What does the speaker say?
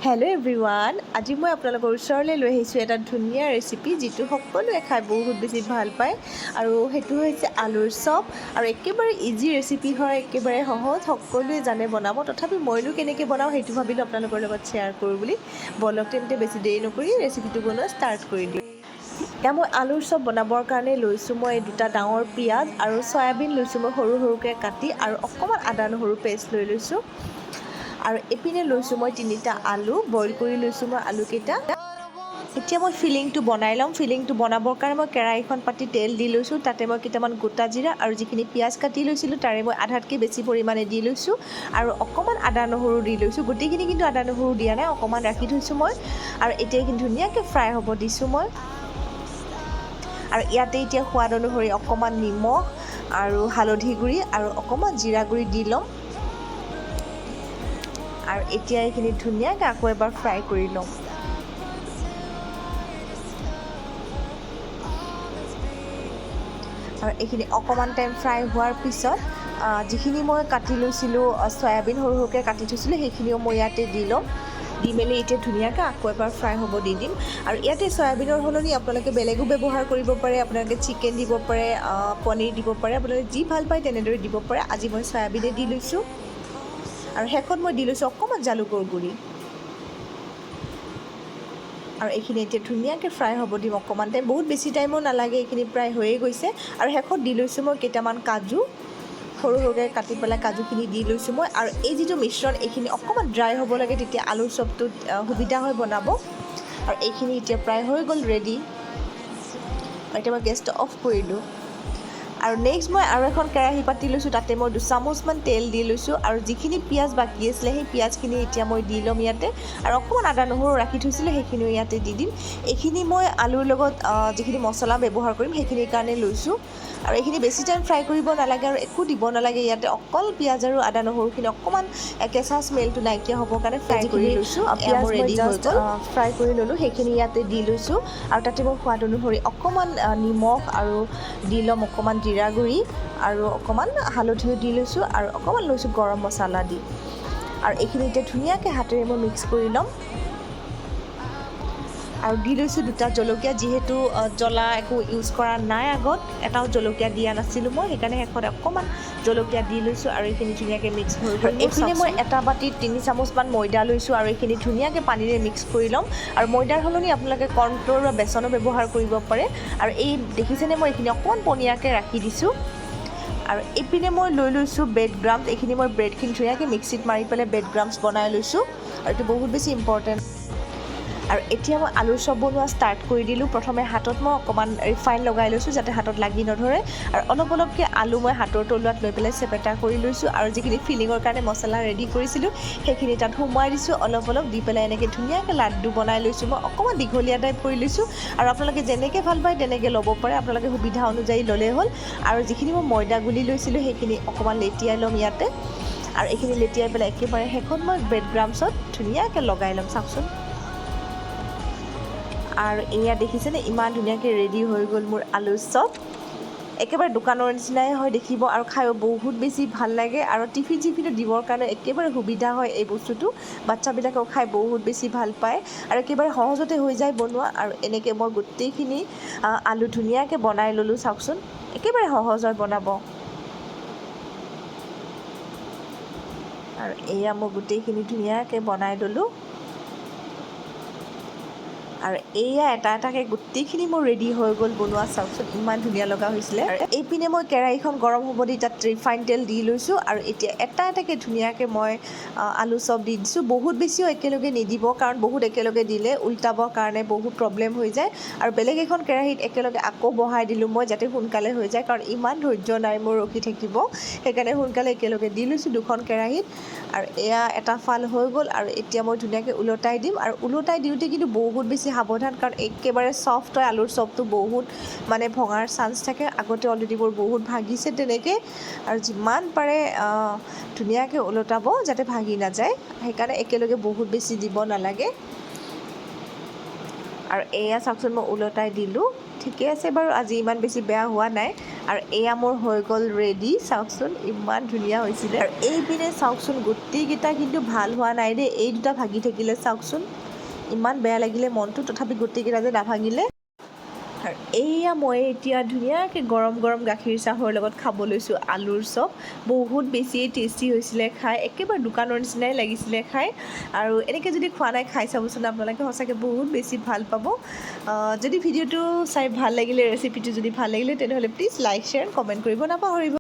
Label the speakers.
Speaker 1: Hello' everyone, আজি মই আপোনালোকৰ ওচৰলৈ লৈ আহিছোঁ এটা ধুনীয়া ৰেচিপি যিটো সকলোৱে খাই বহুত বেছি ভাল পায় আৰু সেইটো হৈছে আলুৰ চপ। আৰু একেবাৰে ইজি ৰেচিপি হয়, একেবাৰে সহজ, সকলোৱে জানে বনাব। তথাপি মইনো কেনেকৈ বনাওঁ সেইটো ভাবিলোঁ আপোনালোকৰ লগত শ্বেয়াৰ কৰোঁ বুলি। বলক তেন্তে বেছি দেৰি নকৰি ৰেচিপিটো বনোৱা ষ্টাৰ্ট কৰি দিওঁ। এতিয়া মই আলুৰ চপ বনাবৰ কাৰণে লৈছোঁ মই দুটা ডাঙৰ পিঁয়াজ আৰু চয়াবিন লৈছোঁ মই সৰু সৰুকৈ কাটি, আৰু অকণমান আদা নহৰু পেষ্ট লৈ লৈছোঁ। আৰু এপিনে লৈছোঁ মই 3টা আলু, বইল কৰি লৈছোঁ মই আলুকেইটা। এতিয়া মই ফিলিংটো বনাই ল'ম। ফিলিংটো বনাবৰ কাৰণে মই কেৰাহীখন পাতি তেল দি লৈছোঁ। তাতে মই কেইটামান গোটা জিৰা আৰু যিখিনি পিঁয়াজ কাটি লৈছিলোঁ তাৰে মই আধাতকৈ বেছি পৰিমাণে দি লৈছোঁ, আৰু অকণমান আদা নহৰু দি লৈছোঁ। গোটেইখিনি কিন্তু আদা নহৰু দিয়া নাই, অকণমান ৰাখি থৈছোঁ মই। আৰু এতিয়া এইখিনি ধুনীয়াকৈ ফ্ৰাই হ'ব দিছোঁ মই। আৰু ইয়াতে এতিয়া সোৱাদ অনুসৰি অকণমান নিমখ আৰু হালধি গুড়ি আৰু অকণমান জিৰা গুড়ি দি ল'ম। আৰু এতিয়া এইখিনি ধুনীয়াকৈ আকৌ এবাৰ ফ্ৰাই কৰি ল'ম। আৰু এইখিনি অকণমান টাইম ফ্ৰাই হোৱাৰ পিছত যিখিনি মই কাটি লৈছিলোঁ চয়াবিন সৰু সৰুকৈ কাটি থৈছিলোঁ সেইখিনিও মই ইয়াতে দি ল'ম। দি মেলি এতিয়া ধুনীয়াকৈ আকৌ এবাৰ ফ্ৰাই হ'ব দি দিম। আৰু ইয়াতে চয়াবিনৰ সলনি আপোনালোকে বেলেগো ব্যৱহাৰ কৰিব পাৰে। আপোনালোকে চিকেন দিব পাৰে, পনীৰ দিব পাৰে, আপোনালোকে যি ভাল পায় তেনেদৰে দিব পাৰে। আজি মই চয়াবিনে দি লৈছোঁ। আৰু শেষত মই দি লৈছোঁ অকণমান জালুকৰ গুড়ি। আৰু এইখিনি এতিয়া ধুনীয়াকৈ ফ্ৰাই হ'ব দিম অকণমান টাইম, বহুত বেছি টাইমো নালাগে, এইখিনি প্ৰায় হৈয়ে গৈছে। আৰু শেষত দি লৈছোঁ মই কেইটামান কাজু, সৰু সৰুকৈ কাটি পেলাই কাজুখিনি দি লৈছোঁ মই। আৰু এই যিটো মিশ্ৰণ এইখিনি অকণমান ড্ৰাই হ'ব লাগে, তেতিয়া আলুৰ চপটোত সুবিধা হয় বনাব। আৰু এইখিনি এতিয়া প্ৰায় হৈ গ'ল ৰেডি। এতিয়া মই গেছটো অফ কৰিলোঁ। আৰু নেক্সট মই আৰু এখন কেৰাহী পাতি লৈছোঁ, তাতে মই 2 চামুচমান তেল দি লৈছোঁ। আৰু যিখিনি পিঁয়াজ বাকী আছিলে সেই পিঁয়াজখিনি এতিয়া মই দি ল'ম ইয়াতে। আৰু অকণমান আদা নহৰু ৰাখি থৈছিলোঁ সেইখিনিও ইয়াতে দি দিম। এইখিনি মই আলুৰ লগত যিখিনি মছলা ব্যৱহাৰ কৰিম সেইখিনিৰ কাৰণে লৈছোঁ। আৰু এইখিনি বেছি টাইম ফ্ৰাই কৰিব নালাগে আৰু একো দিব নালাগে ইয়াতে, অকল পিঁয়াজ আৰু আদা নহৰুখিনি অকণমান কেঁচা স্মেলটো নাইকিয়া হ'বৰ কাৰণে ফ্ৰাই কৰি লৈছোঁ। পিঁয়াজ মই জাষ্ট ফ্ৰাই কৰি ল'লোঁ, সেইখিনি ইয়াতে দি লৈছোঁ। আৰু তাতে মই সোৱাদ অনুসৰি অকণমান নিমখ আৰু দি ল'ম অকণমান জিৰা গুড়ি, আৰু অকণমান হালধিও দি লৈছোঁ, আৰু অকণমান লৈছোঁ গৰম মছলা দি। আৰু এইখিনি এতিয়া ধুনীয়াকৈ হাতেৰে মই মিক্স কৰি ল'ম। আৰু দি লৈছোঁ 2টা জলকীয়া, যিহেতু জ্বলা একো ইউজ কৰা নাই আগত, এটাও জলকীয়া দিয়া নাছিলোঁ মই, সেইকাৰণে শেষত অকণমান জলকীয়া দি লৈছোঁ। আৰু এইখিনি ধুনীয়াকৈ মিক্স হৈ গ'ল। এইপিনে মই এটা বাতিত 3 চামুচমান ময়দা লৈছোঁ, আৰু এইখিনি ধুনীয়াকৈ পানীৰে মিক্স কৰি ল'ম। আৰু ময়দাৰ সলনি আপোনালোকে কৰ্ণফ্ল'ৰ বা বেচনো ব্যৱহাৰ কৰিব পাৰে। আৰু এই দেখিছেনে মই এইখিনি অকণমান পনীয়াকৈ ৰাখি দিছোঁ। আৰু এইপিনে মই লৈ লৈছোঁ ব্ৰেড ক্ৰাম্বছ। এইখিনি মই ব্ৰেডখিনি ধুনীয়াকৈ মিক্সিত মাৰি পেলাই ব্ৰেড ক্ৰাম্বছ বনাই লৈছোঁ, আৰু এইটো বহুত বেছি ইম্পৰ্টেণ্ট। আৰু এতিয়া মই আলুৰ চপ বনোৱা ষ্টাৰ্ট কৰি দিলোঁ। প্ৰথমে হাতত মই অকণমান ৰিফাইন লগাই লৈছোঁ যাতে হাতত লাগি নধৰে। আৰু অলপ অলপকৈ আলু মই হাতৰ তলুৱাত লৈ পেলাই চেপেটা কৰি লৈছোঁ। আৰু যিখিনি ফিলিঙৰ কাৰণে মছলা ৰেডি কৰিছিলোঁ সেইখিনি তাত সোমোৱাই দিছোঁ, অলপ অলপ দি পেলাই এনেকৈ ধুনীয়াকৈ লাড্ডু বনাই লৈছোঁ মই। অকণমান দীঘলীয়া টাইপ কৰি লৈছোঁ, আৰু আপোনালোকে যেনেকৈ ভাল পায় তেনেকৈ ল'ব পাৰে, আপোনালোকে সুবিধা অনুযায়ী ল'লেই হ'ল। আৰু যিখিনি মই ময়দা গুলি লৈছিলোঁ সেইখিনি অকণমান লেটিয়াই ল'ম ইয়াতে। আৰু এইখিনি লেটিয়াই পেলাই একেবাৰে শেষত মই ব্ৰেড ক্ৰাম্বছত ধুনীয়াকৈ লগাই ল'ম। চাওকচোন, আৰু এয়া দেখিছেনে ইমান ধুনীয়াকৈ ৰেডি হৈ গ'ল মোৰ আলুৰ চপ। একেবাৰে দোকানৰ নিচিনাই হয় দেখিব, আৰু খায়ো বহুত বেছি ভাল লাগে। আৰু টিফিনত দিবৰ কাৰণে একেবাৰে সুবিধা হয় এই বস্তুটো। বাচ্ছাবিলাকেও খাই বহুত বেছি ভাল পায়, আৰু একেবাৰে সহজতে হৈ যায় বনোৱা। আৰু এনেকৈ মই গোটেইখিনি আলু ধুনীয়াকৈ বনাই ল'লোঁ। চাওকচোন, একেবাৰে সহজ হয় বনাব। আৰু এয়া মই গোটেইখিনি ধুনীয়াকৈ বনাই ল'লোঁ। আৰু এয়া এটা এটাকৈ গোটেইখিনি মোৰ ৰেডি হৈ গ'ল বনোৱা। চাওকচোন ইমান ধুনীয়া লগা হৈছিলে। আৰু এইপিনে মই কেৰাহীখন গৰম হ'ব দি তাত ৰিফাইন তেল দি লৈছোঁ। আৰু এতিয়া এটা এটাকৈ ধুনীয়াকৈ মই আলু চপ দি দিছোঁ। বহুত বেছিও একেলগে নিদিব, কাৰণ বহুত একেলগে দিলে উল্টাবৰ কাৰণে বহুত প্ৰব্লেম হৈ যায়। আৰু বেলেগ এখন কেৰাহীত একেলগে আকৌ বহাই দিলোঁ মই, যাতে সোনকালে হৈ যায়, কাৰণ ইমান ধৈৰ্য নাই মোৰ ৰখি থাকিব। সেইকাৰণে সোনকালে একেলগে দি লৈছোঁ দুখন কেৰাহীত। আৰু এয়া এটা ফাল হৈ গ'ল, আৰু এতিয়া মই ধুনীয়াকৈ ওলটাই দিম। আৰু ওলটাই দিওঁতে কিন্তু বহুত বেছি সাৱধান, কাৰণ একেবাৰে ছফ্ট হয় আলুৰ চপটো, বহুত মানে ভঙাৰ চান্স থাকে। আগতে অলৰেডি মোৰ বহুত ভাগিছে তেনেকৈ। আৰু যিমান পাৰে ধুনীয়াকৈ ওলটাব যাতে ভাগি নাযায়, সেইকাৰণে একেলগে বহুত বেছি দিব নালাগে। আৰু এয়া চাওকচোন মই ওলটাই দিলোঁ, ঠিকে আছে বাৰু, আজি ইমান বেছি বেয়া হোৱা নাই। আৰু এয়া মোৰ হৈ গ'ল ৰেডি চাওকচোন ইমান ধুনীয়া হৈছিলে আৰু এইপিনে চাওকচোন গোটেইকেইটা কিন্তু ভাল হোৱা নাই দেই এই দুটা ভাগি থাকিলে চাওকচোন ইমান বেয়া লাগিলে মনটো তথাপি গোটেইকেইটা যে নাভাঙিলে আৰু এয়া মই এতিয়া ধুনীয়াকৈ গৰম গৰম গাখীৰ চাহৰ লগত খাব লৈছোঁ আলুৰ চপ বহুত বেছিয়ে টেষ্টি হৈছিলে খাই একেবাৰে দোকানৰ নিচিনাই লাগিছিলে খাই আৰু এনেকৈ যদি খোৱা নাই খাই চাবচোন আপোনালোকে সঁচাকৈ বহুত বেছি ভাল পাব যদি ভিডিঅ'টো চাই ভাল লাগিলে ৰেচিপিটো যদি ভাল লাগিলে তেনেহ'লে প্লিজ লাইক শ্বেয়াৰ কমেণ্ট কৰিব নাপাহৰিব